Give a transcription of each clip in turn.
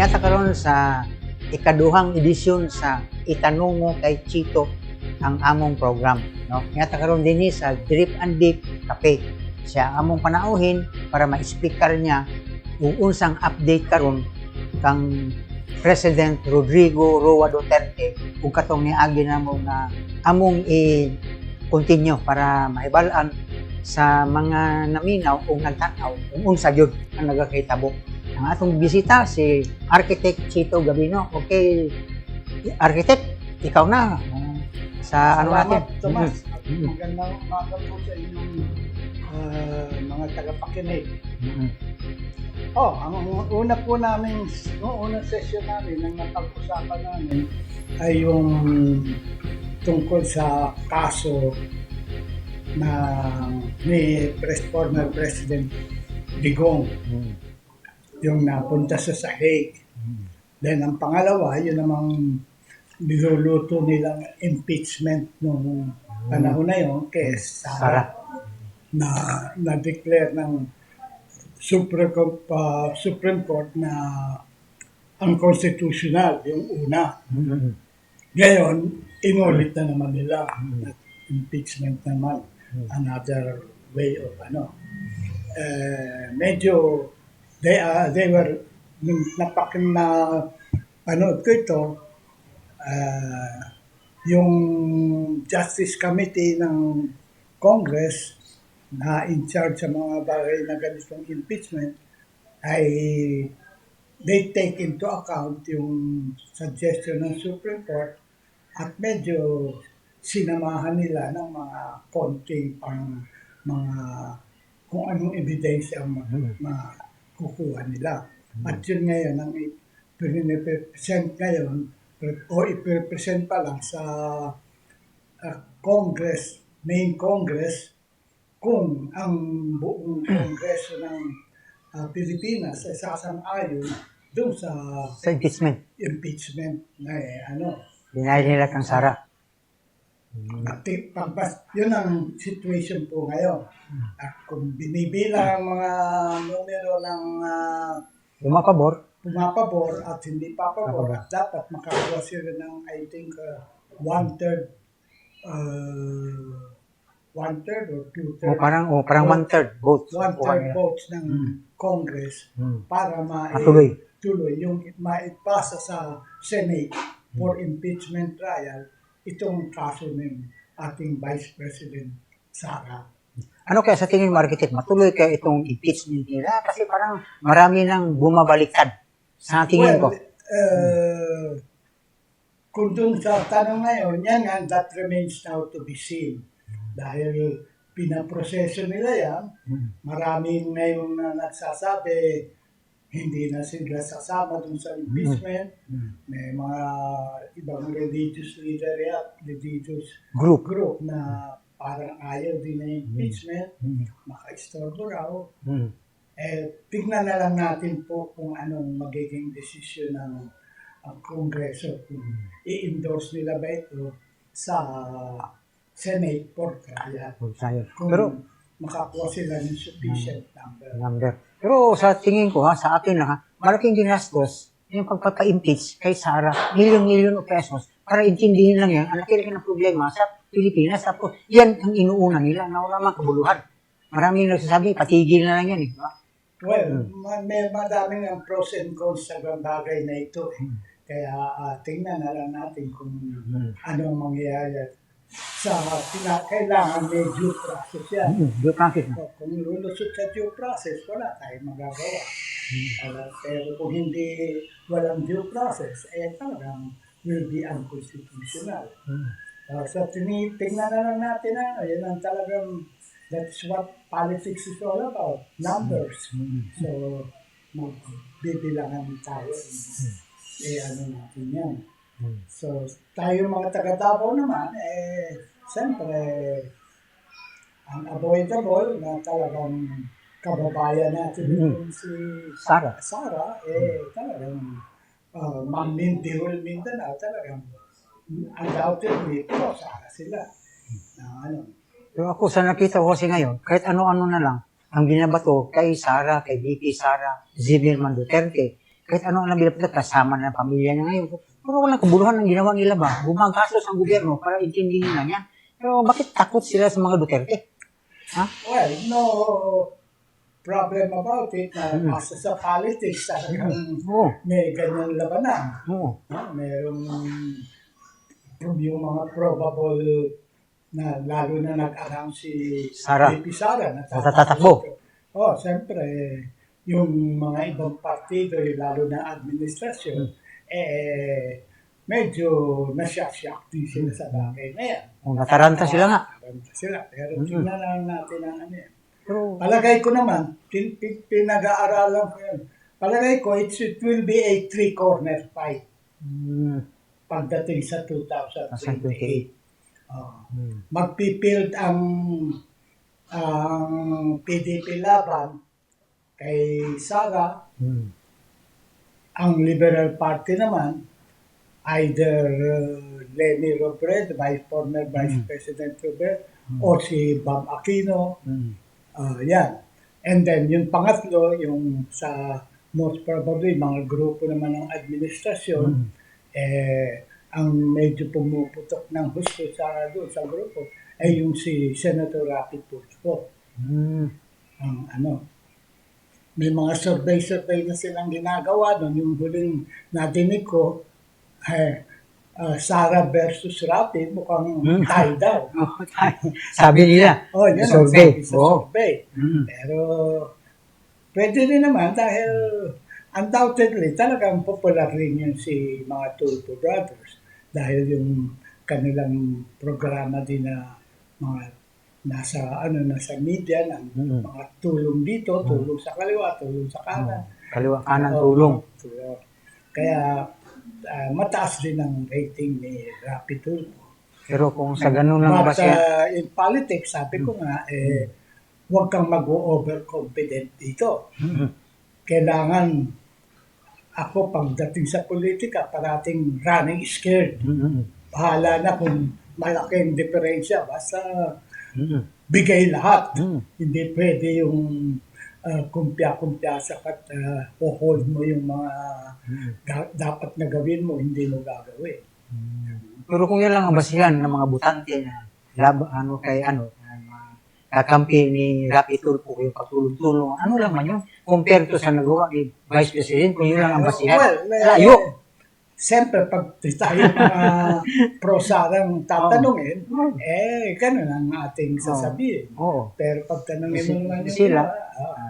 Niyata karon sa ikaduhang edisyon sa Itanungo kay Chito ang among program, no? Niyata karon dinhi sa Drip and Deep Cafe. Siya among panauhin para ma-speaker niya kung unsang update karon kang President Rodrigo Roa Duterte ug katong niagi namo nga among i-continue para maibalaan sa mga naminaw o nagtanaw kung unsa gyud ang nagakahitabo. Ang atong bisita si Architect Chito Gabino. Okay, Architect, ikaw na sa ano natin. Tomas. Magandang umaga po sa inyong mga tagapakinig. Ang una po namin, unang session namin, ang napag-usapan namin ay yung tungkol sa kaso na ni former President Digong. Yung napunta sa Hague. Then ang pangalawa, yun namang niluluto nilang impeachment nung panahon na yun kay Sara na na-declare ng Supreme Court na unconstitutional yung una. Ngayon, inulit na naman nila impeachment naman, another way of medyo they were panood ko ito, yung Justice Committee ng Congress na in charge sa mga bagay na ganitong impeachment ay they take into account yung suggestion ng Supreme Court at medyo sinamahan nila ng mga konting pang mga kung anong ebidensya ang kukuha nila. At yun ngayon, ang i-present ngayon, o i-present pa lang sa Congress, main Congress, kung ang buong Kongreso ng Pilipinas ay sasang-ayon doon sa impeachment na Dinahin nila kang Sara. Yun ang situation po ngayon. At kung binibilang ang mga numero ng pumapabor at hindi papabor, at dapat makakuha sila ng, I think, one-third or two-third. Parang one-third votes. One-third votes ng Congress para matuloy yung maipasa sa Senate for impeachment trial itong kaso ng ating Vice President Sara. Ano kaya sa tingin mo, Architect, matuloy kaya itong impeachment nila? Kasi parang marami nang bumabaliktad sa tingin ko. Kung dun sa tanong ngayon, that remains now to be seen. Dahil pinaproseso nila yan, maraming ngayon na nagsasabi, hindi na sila sasama dun sa impeachment. May mga ibang religious group na parang ayaw din na impeachment, maka-istorbo raw. Tignan na lang natin po kung anong magiging desisyon ng Kongreso. Kung i-endorse nila ba ito sa Senate for trial. Kung makakuha sila ng sufficient number. Pero sa tingin ko, sa akin lang, malaking ginastos yung pagpapa-impeach kay Sara, milyon-milyon o pesos, para intindihin lang yan, ang laki ng problema sa Pilipinas. Tapos, yan ang inuuna nila na wala mang kabuluhan. Maraming nagsasabi, patigil na lang yan. Well, may madaming ang pros and cons sa bagay na ito. Kaya tingnan na lang natin kung anong mangyayari. Kailangan may due process yan. Due process. Kung lulusot sa due process, wala tayong magagawa. Pero kung hindi walang due process, talagang will be unconstitutional. So tingnan na lang natin yan ang talagang, that's what politics is all about, numbers. So magbibilangan tayo. Natin yan. So, tayo mga taga-Davao naman, siyempre, ang avoidable na talagang kababayan natin si Sara, talagang Mindanao, talagang undoubtedly, Sara sila. Pero ako sa nakita ko kasi ngayon, kahit ano-ano na lang, ang binabato kay Sara, kay VP Sara, Zibirman Duterte, kahit ano ang nabila kasama na pamilya niya ngayon. Pero walang kabuluhan ng ginawa nila ba? Gumagastos ang gobyerno para intindihin lang yan. Pero bakit takot sila sa mga Duterte? Ha? Well, no problem about it na asa sa politics talagang Oo. may ganyan labanan. Oo. Mayroong yung mga probable na lalo na nag-announce si Sara. VP Sara na Tatakbo. siyempre, yung mga ibang partido, lalo na administrasyon, medyo nasyak-syak din sila sa bagay na yan. Nataranta sila nga. Nataranta sila. Pero tingnan lang natin ang ano yan. Pero, Palagay ko naman, pinag-aaralan ko yan. Palagay ko, it will be a three-corner fight pagdating sa 2028. Magpipild ang PDP laban kay Sara. Ang Liberal Party naman, either Leni Robredo, former Vice President Robredo, o si Bam Aquino. Yan. And then, yung pangatlo, yung sa most probably, mga grupo naman ng administrasyon, ang medyo pumuputok ng husto sa grupo ay yung si Senator Rapi Tulfo. May mga survey na silang ginagawa doon. Yung huling nadinig ko, Sara versus Rapi, mukhang tie daw. sabi nila. Yan ang survey. sabi sa survey. Pero pwede rin naman dahil undoubtedly talagang popular rin yun si mga Tulfo brothers dahil yung kanilang programa din na mga nasa media ng mga tulong dito, tulong sa kaliwa, tulong sa kanan. Kaliwa kanan tulong. Kaya mataas din ang rating ni Rapi Tulfo. Pero kung sa ganun lang ba siya? In politics, sabi ko nga, huwag kang mag-overconfident dito. Kailangan ako pagdating sa politika, parating running scared. Bahala na kung malaking diferensya. Basta bigay lahat. Hindi pwede yung kumpya-kumpya at hold mo yung mga dapat na gawin mo, hindi mo gagawin. Pero kung yan lang ang basihan ng mga butante na kakampi ni Rapi Tulfo yung pagtulong-tulong, ano lang man yun, compare to sa nagawa ni Vice President, kung yun lang ang basihan. Layo. Siyempre, pag tayo mga prosarang tatanungin, ganun ang ating sasabihin. Pero pag tanungin mo naman sila,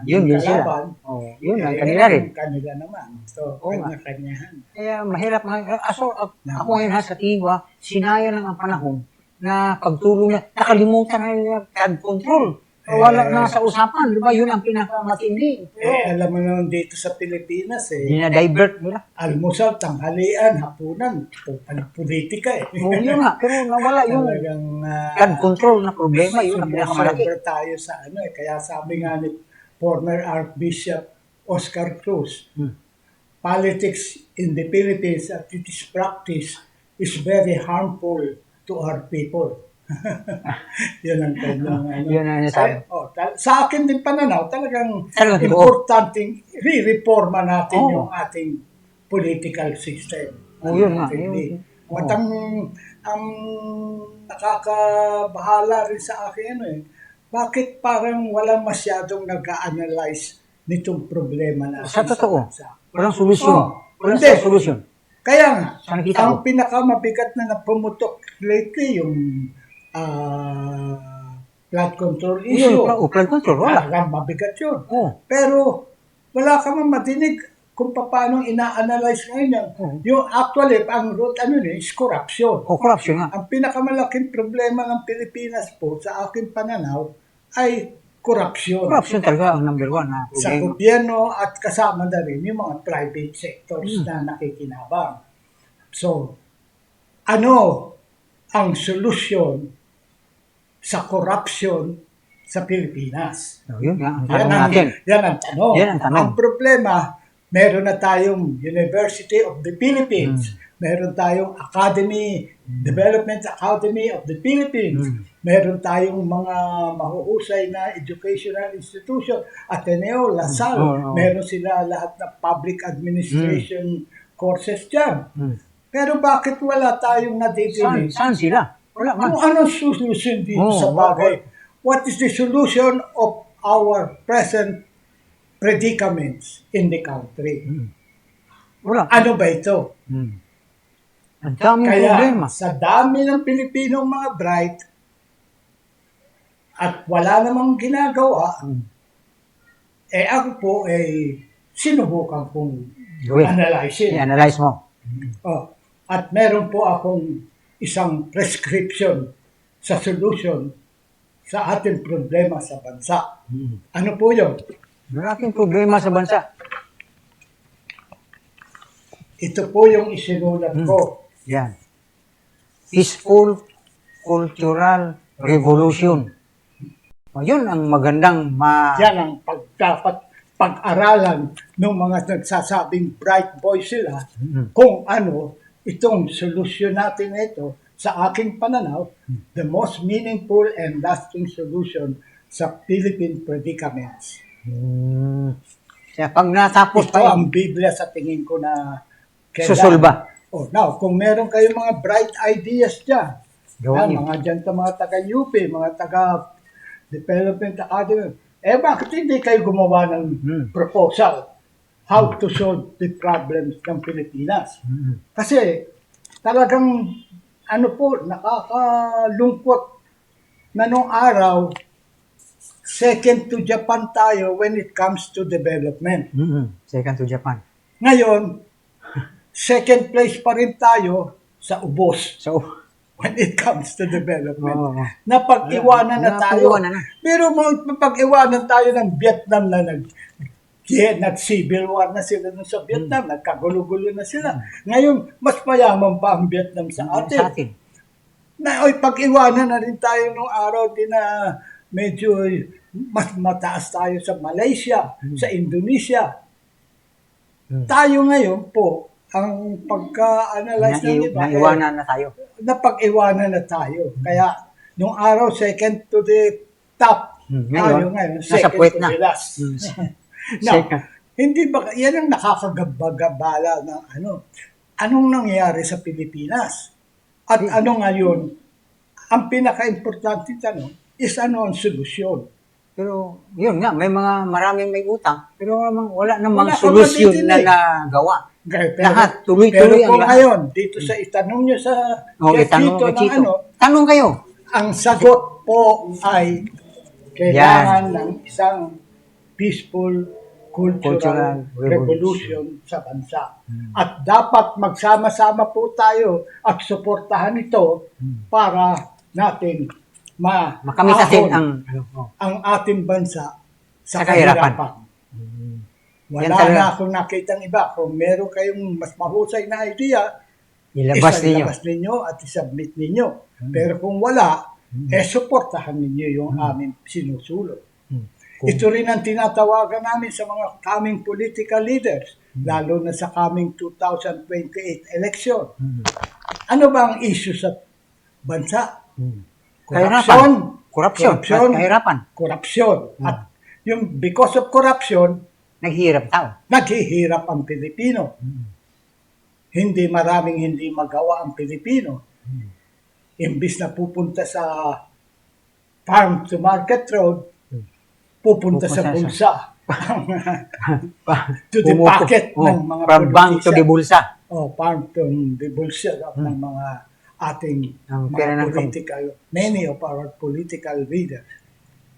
yun kalaban, sila. Yun ang kanila rin. Kanila naman. So, kanya-kanyahan. Kaya mahirap. Ako ngayon sa tingin sinaya lang ang panahon na pagtulong niya, nakalimutan na niya flood control. Wala na sa usapan, di ba? Yun ang pinakamatindi. Alam mo naman dito sa Pilipinas, dinadivert nila. Almusal, tanghalian, hapunan, politika yun nga, pero nawala yung flood control na problema, yun ang pinakamalaki. tayo sa kaya sabi nga ni former Archbishop Oscar Cruz, politics in the Philippines at its practice is very harmful to our people. Yun ang kanyang Yun ang nasabi. Sa akin din pananaw, talagang importanteng re-reforma natin yung ating political system. Yun nga. At ang nakakabahala rin sa akin, bakit parang walang masyadong nag-a-analyze nitong problema natin sa totoo. Walang solusyon. Walang solusyon. Kaya nga, ang pinakamabigat na pumutok lately yung flood control issue. Flood control, wala. Mabigat yun. Pero wala ka man madinig kung paano ina-analyze ngayon yan. Yung actually, ang root is corruption. Corruption nga. Ang pinakamalaking problema ng Pilipinas po, sa aking pananaw, ay corruption. Corruption talaga ang number one na sa gobyerno at kasama na rin yung mga private sectors na nakikinabang. So, ano ang solusyon sa corruption sa Pilipinas? Yun nga, ang tanong natin. Yan ang tanong. Yan ang tanong. Ang problema, meron na tayong University of the Philippines, meron tayong Development Academy of the Philippines, Meron tayong mga mahuhusay na educational institution, Ateneo, LaSalle, Oo. meron sila lahat na public administration courses dyan. Hmm. Pero bakit wala tayong nadidinig? Saan sila? Wala man. Kung anong solution dito Oo, sa bagay? What is the solution of our present predicaments in the country? Wala. Ano ba ito? Ang daming Kaya problema. sa dami ng Pilipinong mga bright at wala namang ginagawa, ako po sinubukan kong Gawin. analyze. I-analyze mo. At meron po akong isang prescription sa solution sa ating problema sa bansa. Ano po yun? Malaking problema sa bansa. Ito po yung isinulat ko. Yan. Peaceful Cultural Revolution. Yun ang magandang Yan ang dapat pag-aralan ng mga nagsasabing bright boys sila kung ano itong solusyon natin ito sa aking pananaw, the most meaningful and lasting solution sa Philippine predicaments. Kaya pag natapos Ito pa ang Biblia sa tingin ko na kailangan. susulba. Now, kung meron kayong mga bright ideas dyan, Gawin mga dyan mga taga-UP, mga taga-Development Academy, bakit hindi kayo gumawa ng proposal how to solve the problems ng Pilipinas? Kasi talagang nakakalungkot na nung araw, second to Japan tayo when it comes to development. Second to Japan. Ngayon, second place pa rin tayo sa ubos So, when it comes to development. Oo. Napag-iwanan na tayo. Napag-iwanan na. Pero mapag-iwanan tayo ng Vietnam na nag-civil war na sila sa Vietnam, nagkagulo-gulo na sila. Ngayon, mas mayaman pa ang Vietnam sa sa atin. atin. Pag-iwanan na rin tayo nung araw din na medyo mas mataas tayo sa Malaysia, sa Indonesia. Tayo ngayon po, ang pagka-analyze ng iba, Naiwanan na tayo. napag-iwanan na tayo. Kaya, nung araw, second to the top. Tayo ngayon, nasa second puwet to na. the last. Now, hindi ba, yan ang nakakagabala ng anong nangyayari sa Pilipinas? At ano ngayon, ang pinaka-importante tanong is ano ang solusyon? Pero, yun nga, maraming may utang, pero wala namang Wala ka solusyon na madidinig. nagawa. Pero, Lahat, pero tuloy-tuloy ang kung lahat. ngayon, dito sa itanong nyo sa Itanong Chito kay Chito. ng Tanong kayo. ang sagot po ay kailangan ng isang peaceful cultural revolution sa bansa. At dapat magsama-sama po tayo at suportahan ito para natin Makamit natin ang ating bansa sa Sa kahirapan. kahirapan. Yan Wala talaga. na akong nakitang iba. Kung meron kayong mas mahusay na idea, ilabas ninyo. ilabas ninyo at isubmit ninyo. Pero kung wala, suportahan ninyo yung aming sinusulot. Ito rin ang tinatawagan namin sa mga coming political leaders, lalo na sa coming 2028 election. Ano ba ang issue sa bansa? Kahirapan. Corruption. At kahirapan. Corruption. At yung because of corruption, Naghihirap tao. naghihirap ang Pilipino. Hindi magawa ang Pilipino. Imbis na pupunta sa farm to market road, pupunta sa bulsa. To the pocket ng mga From bank to politician. the bulsa. Farm to the bulsa ng mga ating Ang pera mga ng political, many of our political leaders.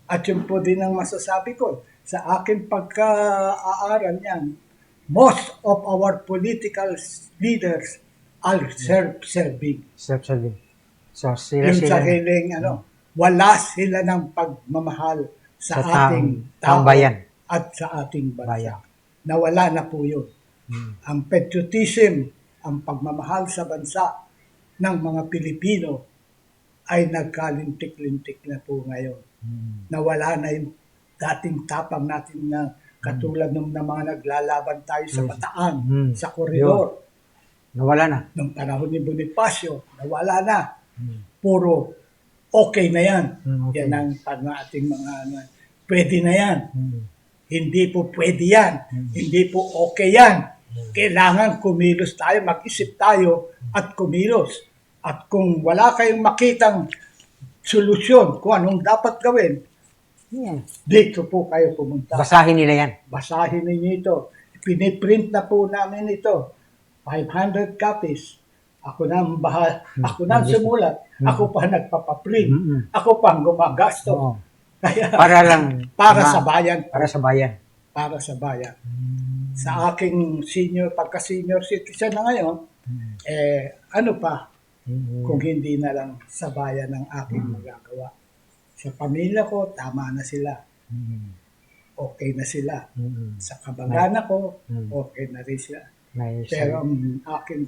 At yun po din ang masasabi ko, sa aking pagka-aaral yan, most of our political leaders are self-serving. Self-serving. So, sila Yung sariling, wala sila ng pagmamahal sa ating tao bayan. at sa ating bansa. Bayan. Nawala na po yun. Ang patriotism, ang pagmamahal sa bansa ng mga Pilipino ay nagkalintik-lintik na po ngayon. Nawala na yung dating tapang natin na katulad ng mga naglalaban tayo sa Bataan, sa koridor. Nawala na. Nung panahon ni Bonifacio, nawala na. Puro okay na yan. Okay. Yan ang ating mga ano. Pwede na yan. Mm. Hindi po pwede yan. Hindi po okay yan. Kailangan kumilos tayo, mag-isip tayo at kumilos. At kung wala kayong makitang solusyon kung anong dapat gawin, Yan. dito po kayo pumunta. Basahin nila yan. Basahin ninyo ito. Piniprint na po namin ito. 500 copies. Ako na ang ako na ang sumulat. Ako pa nagpapaprint. Mm-mm. Ako pa ang gumagasto. Oo. Kaya, Para lang. para sa bayan. Para sa bayan. Para sa bayan. Sa aking pagka-senior citizen na ngayon, ano pa kung hindi na lang sa bayan ng aking magagawa. Sa pamilya ko, tama na sila. Okay na sila. Sa kabagana ko, okay na rin sila. May Pero ang aking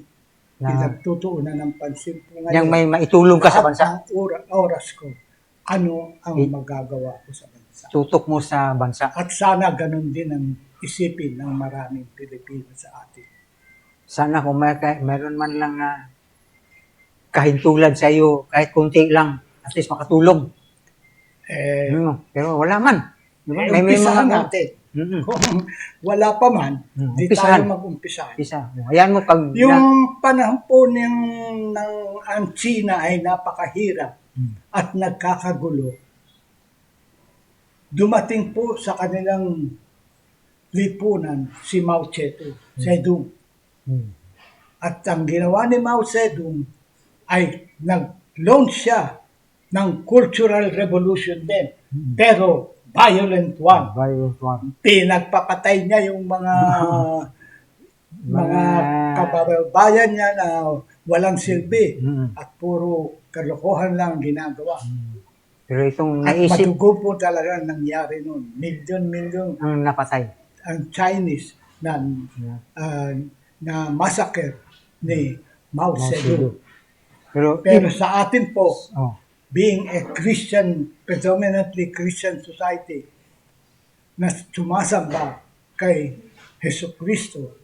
pinagtutuunan ng pansin po yang ngayon, may maitulong ka sa lahat bansa. ng oras ko, ano ang magagawa ko sa bansa. Tutok mo sa bansa. At sana ganun din ang isipin ng maraming Pilipino sa atin. Sana kung meron man lang kahintulad sa iyo, kahit kunti lang, at least makatulong. Pero wala man. Diba? May Umpisahan mga natin. Mm-mm. Kung wala pa man, di Umpisahan. tayo mag-umpisa. Isa. Ayan mo pag Yung panahon po ng ang China ay napakahirap at nagkakagulo. Dumating po sa kanilang lipunan si Mao Zedong. At ang ginawa ni Mao Zedong ay nag-launch siya ng cultural revolution din. Pero violent one. violent one. Pinagpapatay niya yung mga kababayan niya na walang silbi at puro kalokohan lang ginagawa. Pero itong At naisip madugo po talaga nangyari noon. Milyon ang napatay. ang Chinese na massacre ni Mao Zedong. Pero sa atin po, being a predominantly Christian society, na sumasamba kay Hesus Kristo,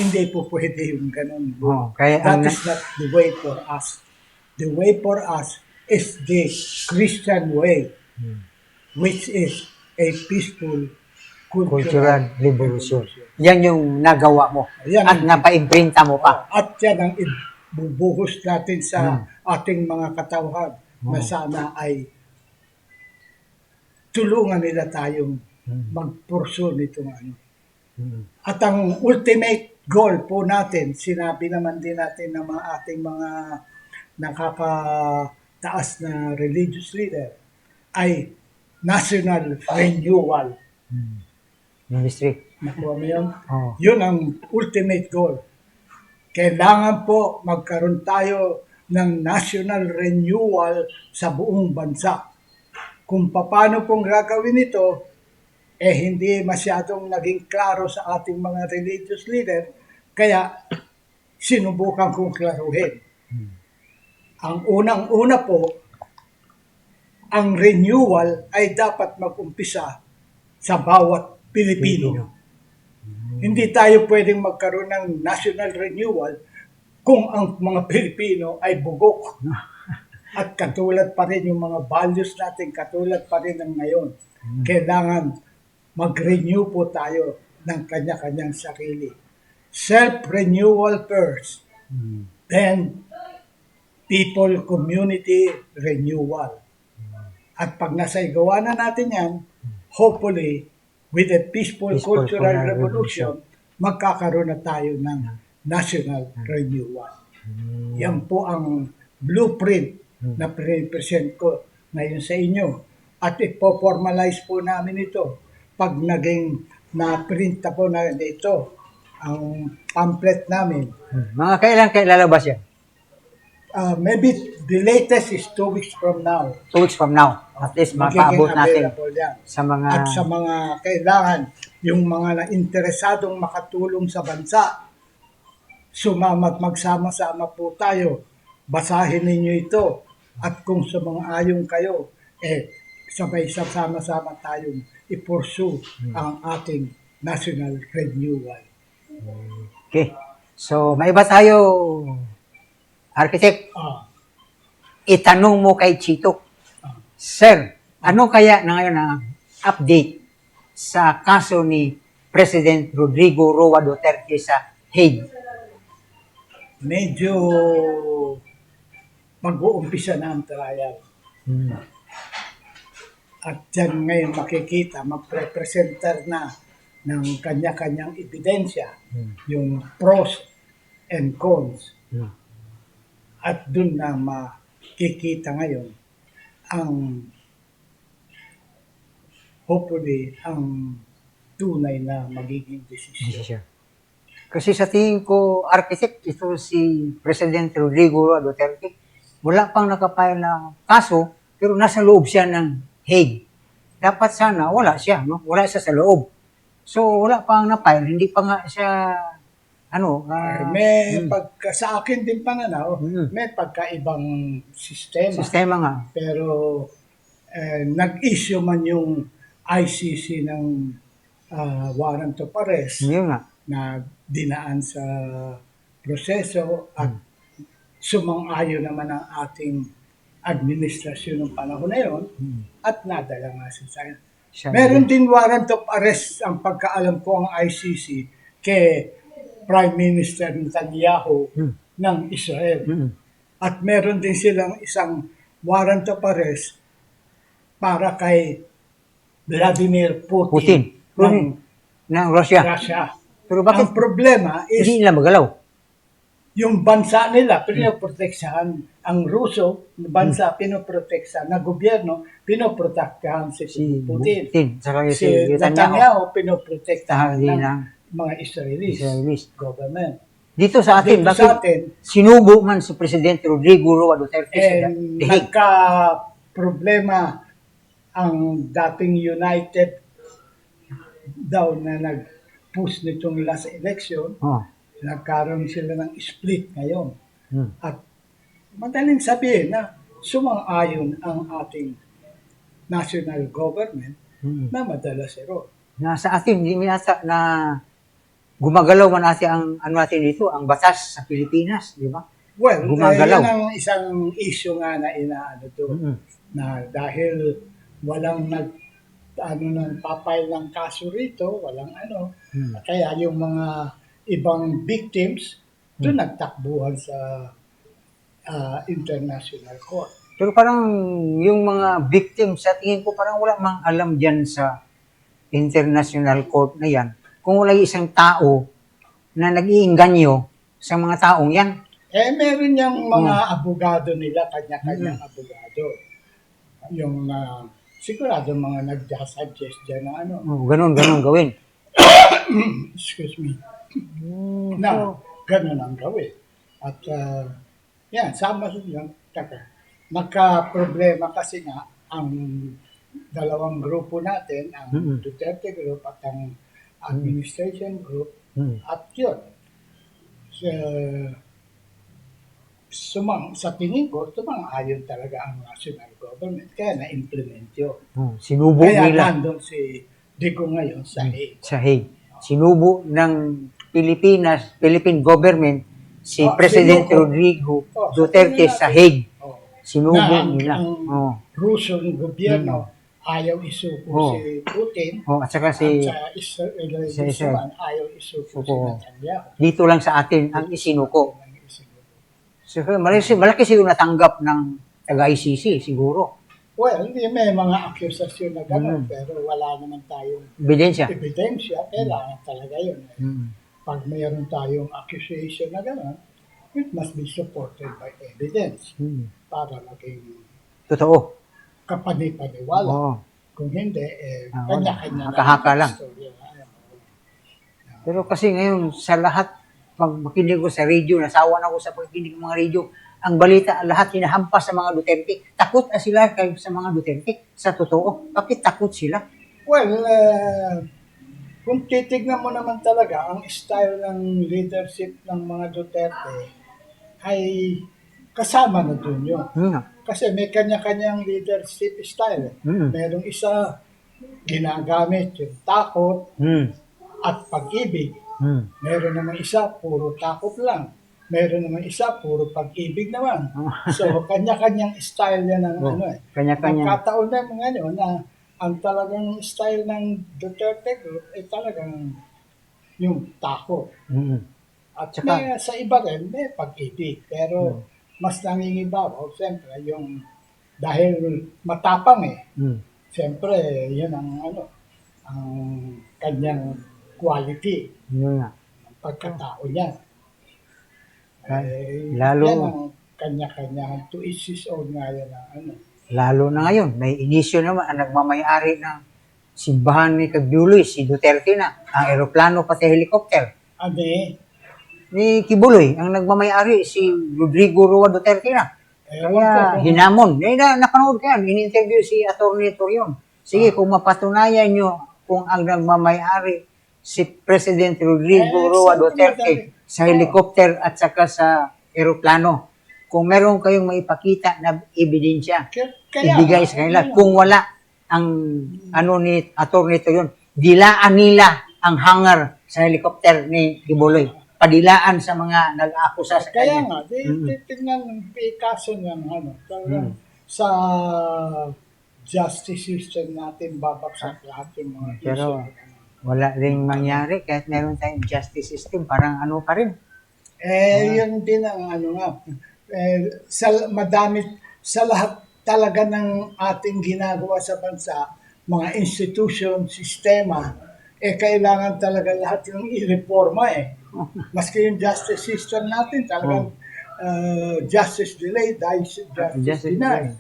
hindi po pwede yung ganun. That is not the way for us. The way for us is the Christian way, which is a peaceful cultural revolution. Yan yung nagawa mo. Yan At napaimprinta mo pa. At yan ang ibubuhos natin sa ating mga katauhan na sana ay tulungan nila tayong magpurso nitong ano. At ang ultimate goal po natin, sinabi naman din natin ng mga ating mga nakakataas na religious leader, ay national renewal. Ministry. Nakuha mo yun? Oh. Yun ang ultimate goal. Kailangan po magkaroon tayo ng national renewal sa buong bansa. Kung paano pong gagawin ito, hindi masyadong naging klaro sa ating mga religious leader, kaya sinubukan kong klaruhin. Ang unang-una po, ang renewal ay dapat mag-umpisa sa bawat Pilipino. Hindi tayo pwedeng magkaroon ng national renewal kung ang mga Pilipino ay bugok. At katulad pa rin yung mga values natin, katulad pa rin ng ngayon. Kailangan mag-renew po tayo ng kanya-kanyang sarili. Self-renewal first. Then, people, community renewal. At pag nasaigawa na natin yan, hopefully, with a peaceful cultural revolution, magkakaroon na tayo ng national renewal. Yan po ang blueprint na present ko ngayon sa inyo. At ipo-formalize po namin ito pag naging na-print na po na ito, ang pamphlet namin. Mga kailan lalabas yan? Maybe the latest is 2 weeks from now. 2 weeks from now. At least mapaabot natin sa mga... At sa mga kailangan, yung mga na-interesadong makatulong sa bansa, sumama't magsama-sama po tayo. Basahin ninyo ito. At kung sa mga ayong kayo, sabay sama-sama tayong i-pursue ang ating national renewal. Okay. So, may iba tayo, architect. itanong mo kay Chito. Sir, ano kaya na ngayon ang update sa kaso ni President Rodrigo Roa Duterte sa Hague? Medyo mag-uumpisa na ang trial. At dyan ngayon makikita, magprepresenter na ng kanya-kanyang ebidensya, yung pros and cons. At dun na makikita ngayon ang hopefully ang tunay na magiging desisyon. Kasi sa tingin ko, architect, ito si President Rodrigo Roa Duterte, wala pang nakapile na kaso, pero nasa loob siya ng Hague. Dapat sana, wala siya, no? Wala siya sa loob. So, wala pang na-file, hindi pa nga siya, Sa akin din pananaw, may pagkaibang sistema nga. Pero nag-issue man yung ICC ng warrant of arrest Yun nga. na dinaan sa proseso at sumang-ayon naman ang ating administrasyon ng panahon na yun at nadala nga sa Meron din warrant of arrest ang pagkaalam ko ang ICC kay Prime Minister Netanyahu ng Israel. At meron din silang isang warrant of arrest para kay Vladimir Putin. ng Russia. Pero bakit Ang problema is hindi nila magalaw? yung bansa nila pinoproteksahan, ang Ruso bansa pinoproteksahan, na gobyerno pinoprotektahan si Putin. Saka Si si Netanyahu. Netanyahu pinoprotektahan Din ng ng mga Israelis government. Dito sa atin, Dito sa atin, sinubo man si Presidente Rodrigo Roa Duterte sa and The Hague? nagka-problema ang dating United daw na nag-push nitong last election, nagkaroon sila ng split ngayon. At madaling sabihin na sumang-ayon ang ating national government na madala si Ro. Sa atin, hindi minasa na gumagalaw man natin ang natin dito, ang batas sa Pilipinas, di ba? Well, Gumagalaw. yan ang isang issue nga na inaano to, na dahil walang papile ng kaso rito, walang kaya yung mga ibang victims doon nagtakbuhan sa international court. Pero parang yung mga victims, sa tingin ko parang wala mang alam dyan sa international court na yan. Kung wala isang tao na nag-iinganyo sa mga taong yan. Meron yung mga abogado nila, kanya-kanyang abogado. Yung sigurado mga nag-suggest dyan na Ganun gawin. excuse me, na ganun ang gawin. At sama lang. Magka-problema kasi nga ang dalawang grupo natin, ang Duterte Group at ang Administration Group, at yun. Sa tingin ko, sumang-ayon talaga ang national government. Kaya na-implement yun. Sinubo Kaya nila. nandun si Dico ngayon sa Hague. Sa Hague. Sinubo ng Philippine government si President Rodrigo Duterte sa Hague. Sinubo nila. Ang Russian gobyerno ayaw isuko si Putin. At saka si Israel ayaw isuko si Netanyahu. Dito lang sa atin ang isinuko. So, malaki siguro natanggap ng taga-ICC siguro. Well, may mga akusasyon na gano'n, pero wala naman tayong Ebidensya. Kailangan talaga yun. Pag mayroon tayong accusation na gano'n, it must be supported by evidence para maging Totoo. kapani-paniwala. Kung hindi, kanya-kanya haka-haka lang. istorya. Pero kasi ngayon, sa lahat, pag makinig ko sa radio, nasawa na ako sa pagkinig ng mga radio, ang balita, lahat hinahampas sa mga Duterte. Takot na sila sa mga Duterte. Sa totoo, bakit takot sila? Well, kung titignan mo naman talaga, ang style ng leadership ng mga Duterte ay kasama na dun yun. Kasi may kanya-kanyang leadership style. Merong isa, ginagamit yung takot at pag-ibig. Meron naman isa, puro takot lang. Meron naman isa, puro pag-ibig naman. So, kanya-kanyang style yan ng Oh, ano eh. kanya-kanya. Nagkataon na ngayon na ang talagang style ng Duterte Group ay talagang yung tako. Mm. At Tsaka- may, sa iba rin, may pag-ibig. Pero mas nangingibabaw, siyempre, yung dahil matapang eh. Mm. Siyempre, yun ang ano, ang kanyang quality, Yun nga. ang pagkatao niya. Lalo- yan ang kanya-kanya, to each his own nga yan ang ano. Lalo na ngayon, may inisyo naman ang nagmamayari ng simbahan ni Kagduloy, si Duterte na, ang eroplano pati helicopter. Ade, Ni Kibuloy, ang nagmamayari, si Rodrigo Roa Duterte na. ewan ko Kaya kung- hinamon. Napanood ko yan, in-interview si Atty. Torion. Sige, kung mapatunayan nyo kung ang nagmamayari si President Rodrigo Roa Duterte sa helicopter at saka sa eroplano, kung meron kayong maipakita na ebidensya, ibigay sa kanila. Kung wala ang ano ni Atty. Torion, dilaan nila ang hangar sa helicopter ni Kibuloy. Padilaan sa mga nag-akusa sa Kaya kanya. nga, tingnan ng kaso niyan, ano, talagang sa justice system natin babagsak lahat yung mga Pero issue. wala ring mangyari kahit meron tayong justice system, parang ano pa rin. Yun din ang ano nga, madami, sa lahat talaga ng ating ginagawa sa bansa, mga institution, sistema, kailangan talaga lahat yung i-reforma eh. Maski yung justice system natin, talagang justice delayed, justice denied.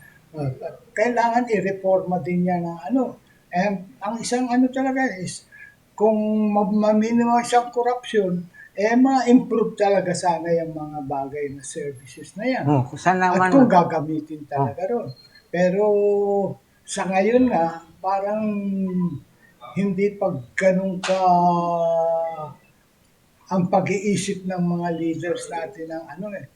Kailangan i-reforma din yan ng ano. And ang isang ano talaga is, kung ma-minimize ang corruption, ma-improve talaga sana yung mga bagay na services na yan. Saan At naman, kung gagamitin talaga ron. Pero sa ngayon nga, parang hindi pag ganun ka ang pag-iisip ng mga leaders natin ng ano eh.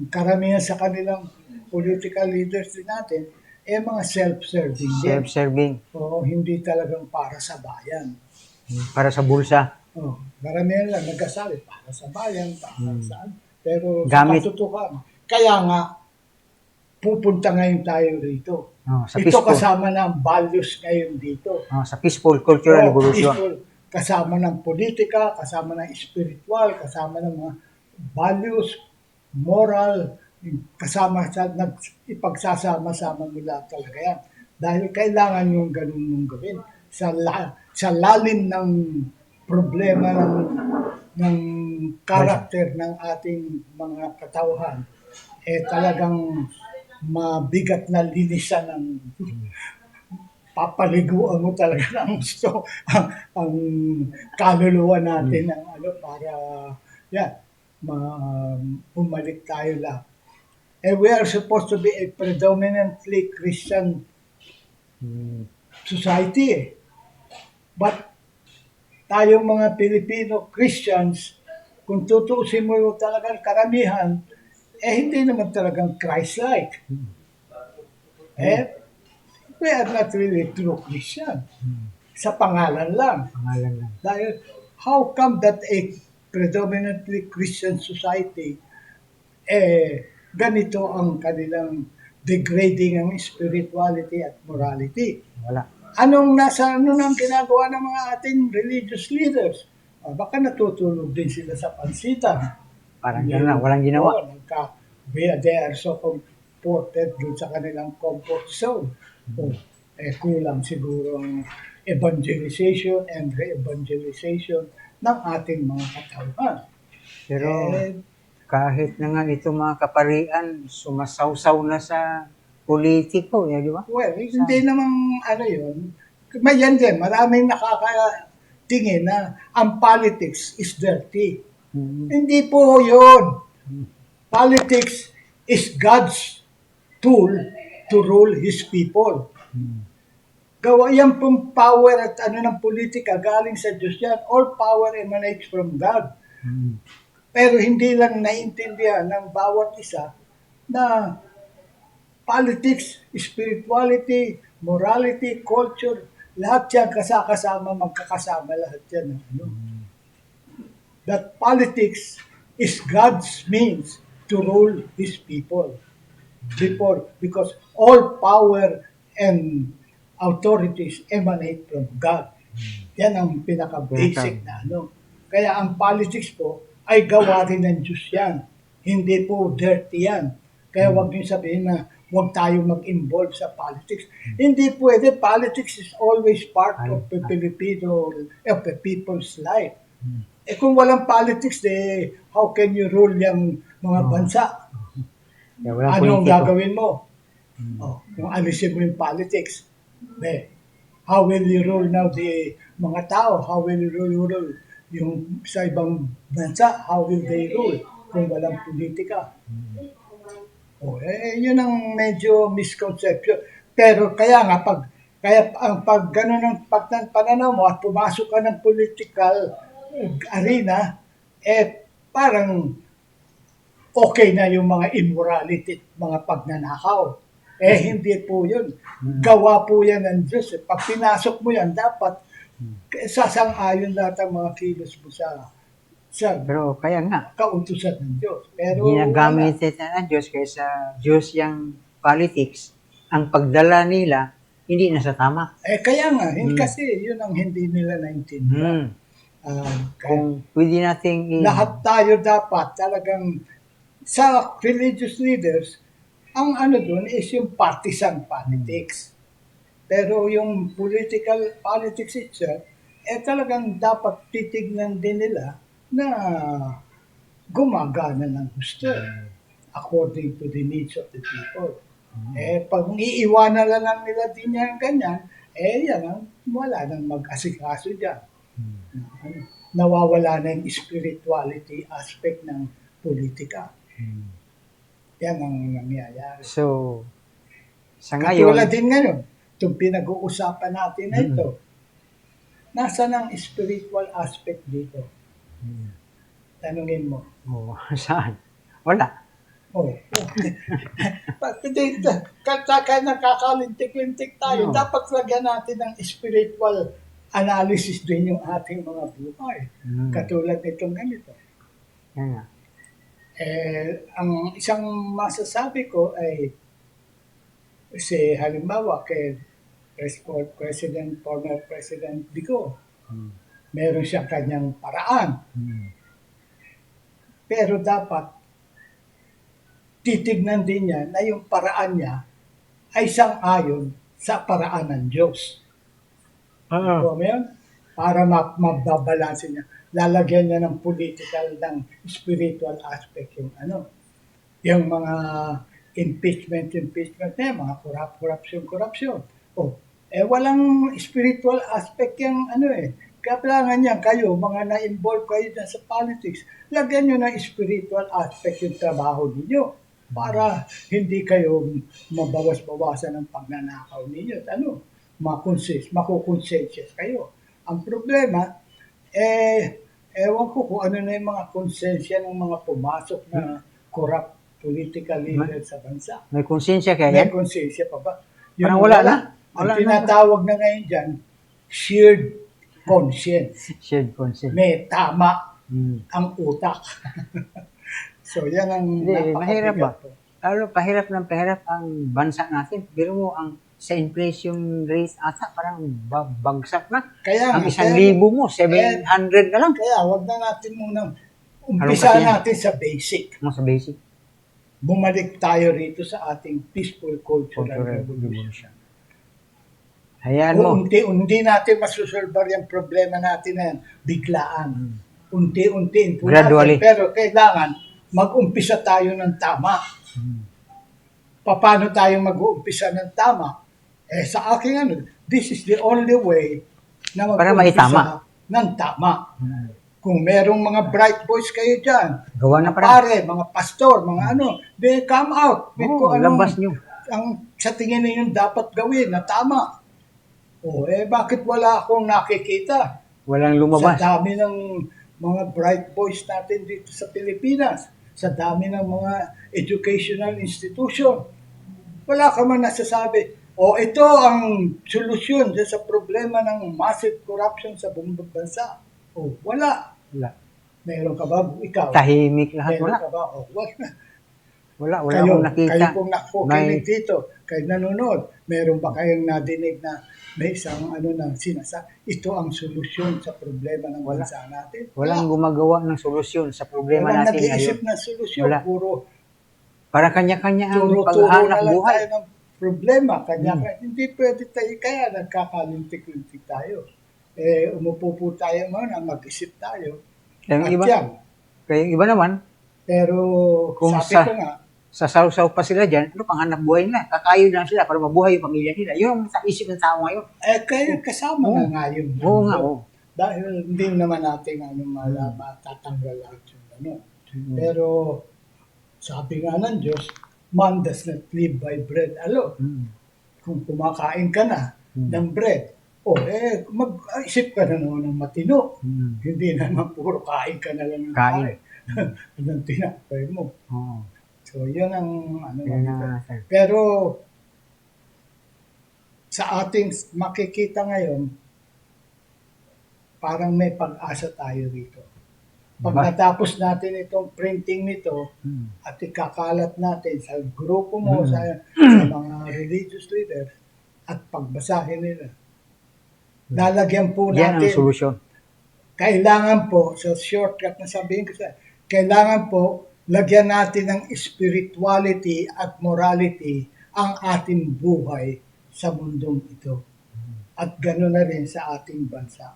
Karamihan sa kanilang political leaders din natin, mga self-serving din. self-serving, Oo, hindi talagang para sa bayan. para sa bulsa. Oh, maramihan lang nagkasabi para sa bayan, para saan. Pero Gamit- sa katotohanan, kaya nga, pupunta ngayon tayo rito. Sa Ito peaceful, kasama ng values ngayon dito. sa peaceful cultural revolution. Peaceful. Kasama ng politika, kasama ng spiritual, kasama ng mga values, moral, kasama sa ipagsasama-sama mo lahat talaga yan. Dahil kailangan yung ganun mong gawin. Sa lalim ng problema ng karakter ng ating mga katauhan, talagang mabigat na linisan ng papaliguan mo talaga ng gusto ang kaluluwa natin ng ano para bumalik tayo lahat. We are supposed to be a predominantly Christian society eh. But tayong mga Filipino Christians, kung tutuusin mo talagang karamihan, hindi naman talagang Christ-like. We are not really true Christian. Sa pangalan lang. Pangalan lang. Dahil, how come that a predominantly Christian society, ganito ang kanilang degrading ang spirituality at morality? Wala. Ano nang ginagawa ng mga ating religious leaders? Baka natutulog din sila sa pansitan. Parang gano'n lang, walang ginawa. They are so comforted dun sa kanilang comfort zone. Kulang siguro ang evangelization and re-evangelization ng ating mga katauhan. Pero kahit na nga ito mga kaparian, sumasawsaw na sa politiko, di ba? Well, hindi namang ano yun. May yan din, maraming nakakatingin na ang politics is dirty. Hindi po yun. Politics is God's tool to rule His people. Gawa yan pong power at ano ng politika, galing sa Diyos yan. All power emanates from God. Pero hindi lang naiintindihan ng bawat isa na politics, spirituality, morality, culture, lahat yan kasama, magkakasama lahat yan. That politics is God's means to rule His people. Because all power and authorities emanate from God. Yan ang pinaka-basic na ano. Kaya ang politics po ay gawa rin ng Diyos yan. Hindi po dirty yan. Kaya wag niyo sabihin na wag tayong mag-involve sa politics. Hindi pwede. Politics is always part of the Filipino, of the people's life. Eh kung walang politics, how can you rule yung mga bansa? Kaya walang Ano ang politiko. gagawin mo? Oh, kung alisin mo yung politics, how will you rule now the mga tao? How will you rule yung sa ibang bansa? How will they rule kung walang politika? Oh, yun ang medyo misconception. Pero kaya nga, pag gano'n ang pananaw mo at pumasok ka ng political arena, parang okay na yung mga immorality, mga pagnanakaw. Hindi po yun. Gawa po yan ng Diyos. Pag pinasok mo yan, dapat sasang-ayon lahat ang mga kilos mo sa Pero kaya nga, kautusan ng Diyos. Pero ginagamit ng Diyos kaysa Diyos yung politics, ang pagdala nila, hindi na sa tama. kaya nga, kasi yun ang hindi nila naintindihan. Kung pwede nating Lahat tayo dapat talagang sa religious leaders, ang ano dun is yung partisan politics. Pero yung political politics itself, talagang dapat titignan din nila na gumagana ng gusto according to the needs of the people. Pag iiwanan na lang nila din yan ganyan, yan ang wala nang mag-asikaso dyan. Nawawala na yung spirituality aspect ng politika. Yan ang nangyayari. So, sa Katulad ngayon, din ngayon, itong pinag-uusapan natin na ito, nasa ng spiritual aspect dito? Tanungin mo. saan? Wala. Kaya nakakalintik-lintik tayo, dapat lagyan natin ng spiritual analysis din yung ating mga buhay. Katulad nitong ganito. Yan nga. Ang isang masasabi ko ay halimbawa kay former President Bigo, meron siya kanyang paraan. Pero dapat titignan din niya na yung paraan niya ay sang-ayon sa paraan ng Diyos. Ano yun? Para mababalansin niya. Lalagyan niya ng political, ng spiritual aspect yung yung mga impeachment na mga corruption. Walang spiritual aspect yung kailangan niya kayo, mga na-involve kayo dyan sa politics, lagyan nyo ng spiritual aspect yung trabaho ninyo para hindi kayo mabawas-bawasan ng pagnanakaw ninyo. Makukonsensya kayo. Ang problema, ewan ko kung ano na yung mga konsensya ng mga pumasok na corrupt political leader sa bansa. May konsensya kaya May yan? konsensya pa ba? Parang wala na. Ang tinatawag na ngayon dyan, shared conscience. Shared consent. May tama ang utak. So, yan ang Mahirap ba? napakabigat po. Lalo, pahirap ang bansa natin. Pero mo, sa inflation rate ata, parang bagsak na. Kaya Ang nga, 1,000 mo, 700 na lang. Kaya wag na natin munang umpisa kasi yan? natin sa basic. Sa basic. Bumalik tayo rito sa ating peaceful cultural Cultural revolution. Hayaan mo. Unti-unti natin masusolbar yung problema natin na yan, biglaan. Unti-unti. Gradually. Pero kailangan mag-umpisa tayo ng tama. Paano tayo mag-uumpisa ng tama? Sa akin this is the only way na Para mag-uumpisa maitama. ng tama. Kung merong mga bright boys kayo dyan, Gawa na para. pare, mga pastor, mga they come out with kung anong Labas nyo. ang sa tingin ninyo dapat gawin na tama. Bakit wala akong nakikita? Walang Sa lumabas. dami ng mga bright boys natin dito sa Pilipinas, sa dami ng mga educational institution, wala ka man nasasabi, ito ang solusyon sa problema ng massive corruption sa buong bansa. Wala. Wala. Meron ka ba? Ikaw? Tahimik lahat, Meron wala. ka ba? O, wala. Wala Kayo, akong nakita. kayo pong nakikinig May- dito, kayo nanonood, meron ba kayong nadinig na may isang na ito ang solusyon sa problema ng Wala. bansa natin? Walang gumagawa ng solusyon sa problema Walang natin nag-iisip ngayon. ng solusyon. Wala. Puro Para kanya-kanya ang turo-turo paghahanap na lang buhay. tayo ng problema. Hindi pwede tayo, kaya nagkakalintik-lintik tayo. Umupo po tayo muna, mag-isip tayo. Kaya At iba, yan. kaya yung iba naman, Pero Kung sabi sa- ko nga, sasaw-saw pa sila dyan, ano pang hanap buhay nila? Kakayo lang sila para mabuhay yung pamilya nila. Yun ang sa isip ng tao ngayon. kayo kasama Oo. na nga yung Oo nga, mundo. oo. Dahil hindi naman natin matatanggal lahat yung ano. Mm. Pero sabi nga ng Diyos, man does not live by bread alone. Mm. Kung kumakain ka na Mm. ng bread, mag-isip ka na naman ng matino. Mm. Hindi naman puro kain ka na lang ng Kain. kain. Anong tinapay mo. Oo. So, yun ang Yun na, sir. Pero sa ating makikita ngayon, parang may pag-asa tayo rito. Pag Ba? natapos natin itong printing nito Mm. at ikakalat natin sa grupo mo, Mm. sa mga religious leaders, at pagbasahin nila, lalagyan po Yan ang natin, solusyon. kailangan po, sa shortcut na sabihin ko sa, kailangan po, lagyan natin ng spirituality at morality ang ating buhay sa mundong ito. At gano'n na rin sa ating bansa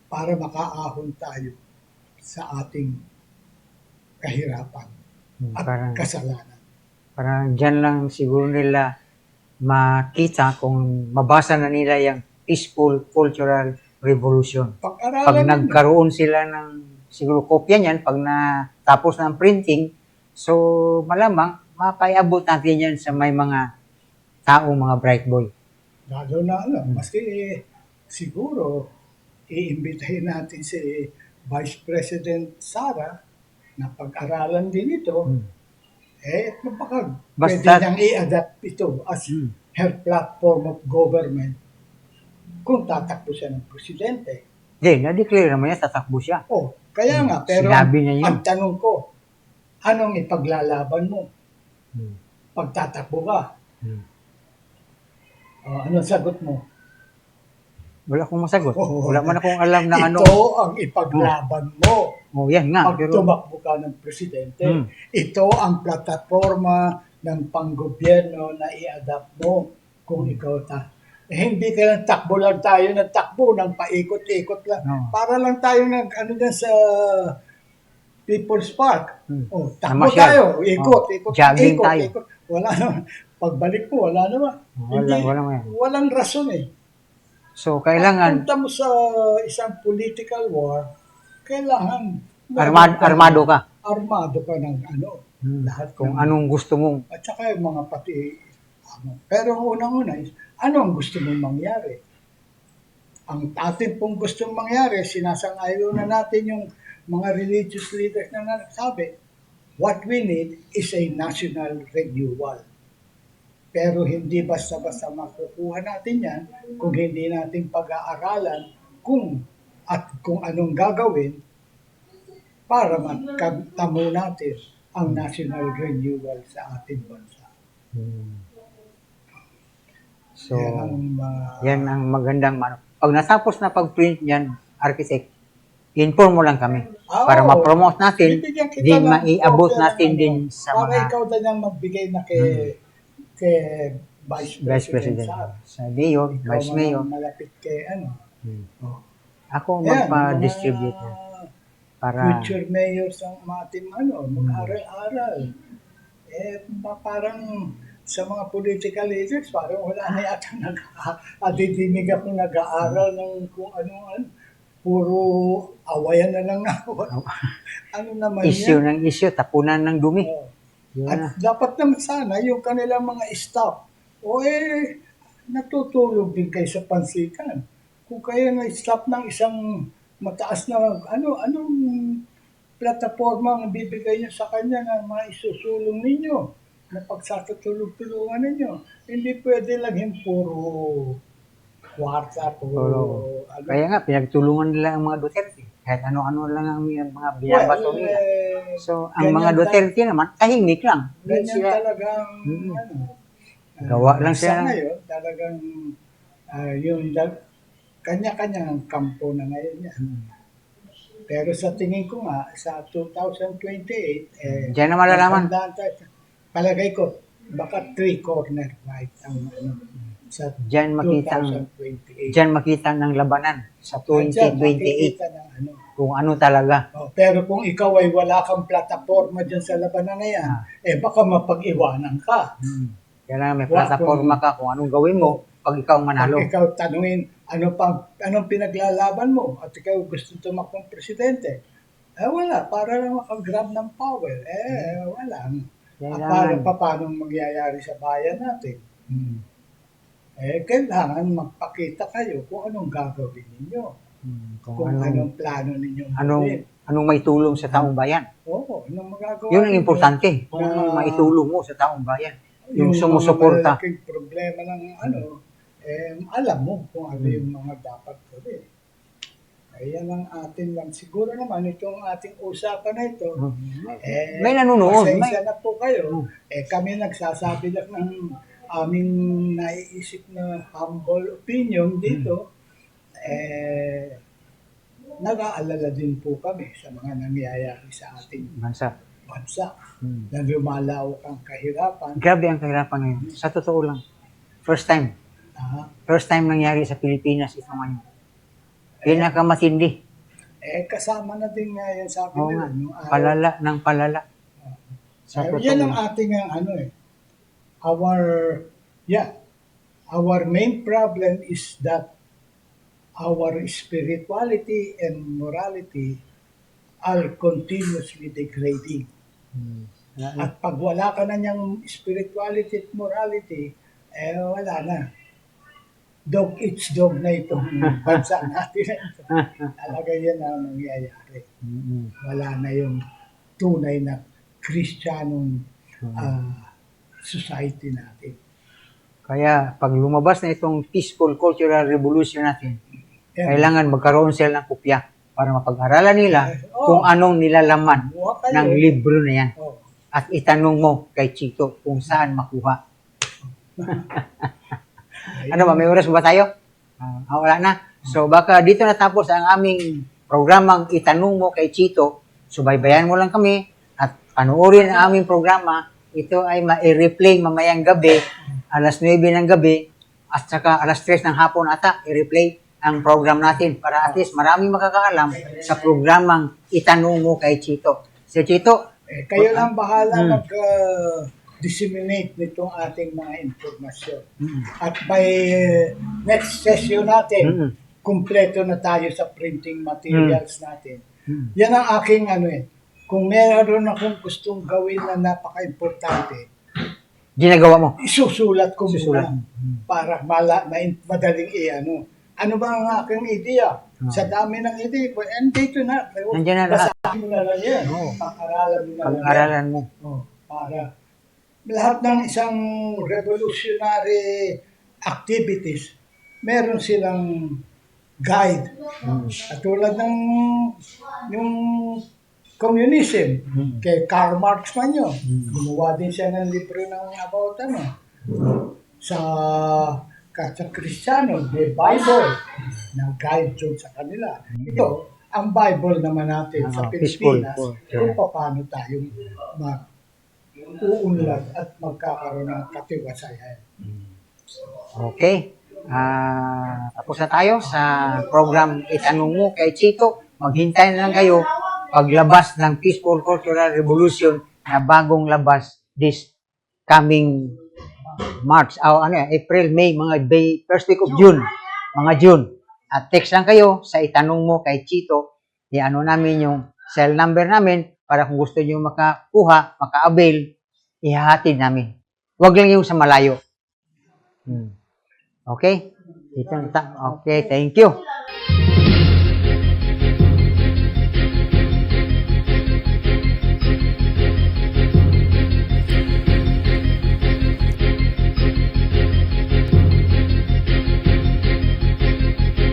para makaahon tayo sa ating kahirapan at Parang, kasalanan. parang dyan lang siguro nila makita kung mabasa na nila yung peaceful cultural revolution. Pag Pag-aralan nila. nagkaroon sila ng siguro kopya niyan, pag natapos ng printing, so malamang mapaiabot natin yan sa may mga taong mga bright boy. Lalo na maski siguro iimbitahin natin si Vice President Sara na pag-aralan din ito, baka pwede Basta- niyang i-adapt ito as Mm. her platform of government kung tatakbo siya ng presidente. Hindi, na-declare naman niya, tatakbo siya. Kaya nga, pero Sinabi niya yun. ang tanong ko, anong ipaglalaban mo Hmm. pag tatakbo ka? Hmm. Anong sagot mo? Wala akong masagot. Wala man akong alam na ano. Ito ang ipaglaban mo. Yan nga. Pag Pero, tumakbo ka ng presidente, Hmm. ito ang plataforma ng panggobyerno na i-adapt mo kung ikaw hindi ka lang takbo lang tayo ng takbo, ng paikot-ikot lang. No. Para lang tayo dyan sa People's Park. Hmm. Takbo Namasyal. tayo, ikot. Jogging tayo. Ikot. Wala naman. Pagbalik mo, wala naman. Walang. Walang rason eh. So, kailangan, Punta mo sa isang political war, kailangan armado ka. Armado ka ng lahat Kung anong gusto mong. At saka yung mga pati, pero unang-una is, ano ang gusto mong mangyari? Ang atin pong gustong mangyari, sinasang-ayon na natin yung mga religious leaders na nagsabi, what we need is a national renewal. Pero hindi basta-basta makukuha natin yan kung hindi natin pag-aaralan kung anong gagawin para magtamo natin ang national renewal sa ating bansa. So, Yan ang yan ang magandang ano. Pag natapos na pag-print yan, architect, inform mo lang kami. Para ma-promote natin, bibigyan kita din ng maabot kopya natin ng din sa para mga ikaw din ang magbigay na kay Vice Vice President President, Sara. sa Mayor, Ikaw Vice Mayor. malapit kay Ako Ayan, magpa-distribute mga yan. Para, future mayors ang ating mag-aral-aral. Parang sa mga political leaders, parang wala na yata adidinig ako nag-aaral ng kung ano. Puro awayan na lang ano naman issue yan? ng issue, tapunan ng dumi. Yun na. At dapat naman sana yung kanilang mga staff, natutulog din kayo sa pansikan. Kung kayo na staff ng isang mataas na, anong plataforma ang bibigay niyo sa kanya na maisusulong ninyo, na pagsatutulog-tulungan ninyo. Hindi pwede lang yung puro kwarta, puro. Kaya nga, pinagtulungan nila ang mga Duterte. Kahit ano-ano lang ang mga binabato Well, nila. So, ang ganyan mga Duterte naman, tahimik lang. Hindi ganyan sila, talagang, Mm. ano, Gawa lang sila sa ng- ngayon, talagang, kanya-kanyang kampo na ngayon yan. Pero sa tingin ko nga, sa 2028, Diyan na malalaman. maghandaan tayo. Palagay ko, baka three-corner fight ang sa Diyan makita ang 2028. Diyan makita ng labanan sa Diyan 2028 makikita ng ano. kung ano talaga. Pero kung ikaw ay wala kang plataforma dyan sa labanan na yan, baka mapag-iwanan ka. Kailangan may Wa- plataforma ka kung anong gawin mo pag ikaw manalo. Pag ikaw tanungin, anong pinaglalaban mo? At ikaw gusto tumakbong presidente? Wala, para lang makagrab ng power. Wala. Kailangan. Paano mangyayari sa bayan natin? Kailangan magpakita kayo kung anong gagawin ninyo. Kung anong plano ninyong gawin. Anong may tulong sa taong bayan. Oo, anong magagawa Yun ang ninyo importante. Kung na- anong maitulong mo sa taong bayan. Yung mga sumusuporta. malalaking problema ng alam mo kung ano yung mga dapat gawin. Kaya lang atin lang. Siguro naman itong ating usapan na ito, May nanonood. pasensya na po kayo. Kami nagsasabi lang ng aming naiisip na humble opinion dito. Nag-aalala din po kami sa mga nangyayari sa ating Bansa. bansa. Na lumalawak ang kahirapan. Grabe ang kahirapan ngayon. Sa totoo lang. First time. First time nangyari sa Pilipinas ito ngayon. Pinakamatindi. Kasama na din nga yan sabi Oo nila. nga. Nung araw. Palala ng palala. Sa Yan totoo ang lang. ating our main problem is that our spirituality and morality are continuously degrading. At pag wala ka na niyang spirituality at morality, wala na. Dog eats dog na itong bansa natin. Talaga yan ang nangyayari. Wala na yung tunay na Kristiyanong society natin. Kaya pag lumabas na itong peaceful cultural revolution natin, kailangan magkaroon sila ng kopya para mapag-aralan nila kung anong nilalaman ng libro na yan. At itanong mo kay Chito kung saan makuha. Ano ba, may oras ba tayo? Wala na. So baka dito natapos ang aming programang Itanong Mo kay Chito. Subaybayan mo lang kami at panoorin ang aming programa. Ito ay ma-replay mamayang gabi, alas 9 ng gabi, at saka alas 3 ng hapon ata, i-replay ang program natin para at least maraming makakaalam sa programang Itanong Mo kay Chito. Sir Chito, kayo lang bahala mag-disseminate nitong ating mga informasyon. At by next session natin, kumpleto na tayo sa printing materials natin. Yan ang aking kung meron akong gustong gawin na napaka-importante, ginagawa mo. isusulat ko muna para madaling ano ba ang aking ideya? Sa dami ng ideya ko, dito na. Nandiyan na lahat. Basahin mo na lang yan. Pag-aralan mo na lang yan. Pag-aralan mo. Para lahat ng isang revolutionary activities, meron silang guide. Katulad ng yung communism, kay Karl Marx man yun. Gumawa din siya ng libro ng about sa Kristiyano, the Bible, na guide yun sa kanila. Ito, ang Bible naman natin sa Pilipinas, kung paano tayo uuunlad at magkakaroon ng katiwasayan. Okay. Tapos na tayo sa program Itanong Mo kay Chito. Maghintay na lang kayo paglabas ng Peaceful Cultural Revolution na bagong labas this coming March, April, May, first week of June, mga June. At text lang kayo sa Itanong Mo kay Chito. I-ano namin yung cell number namin para kung gusto nyo makakuha, maka-avail, ihahatid namin. Huwag lang yung sa malayo. Okay? Okay, thank you.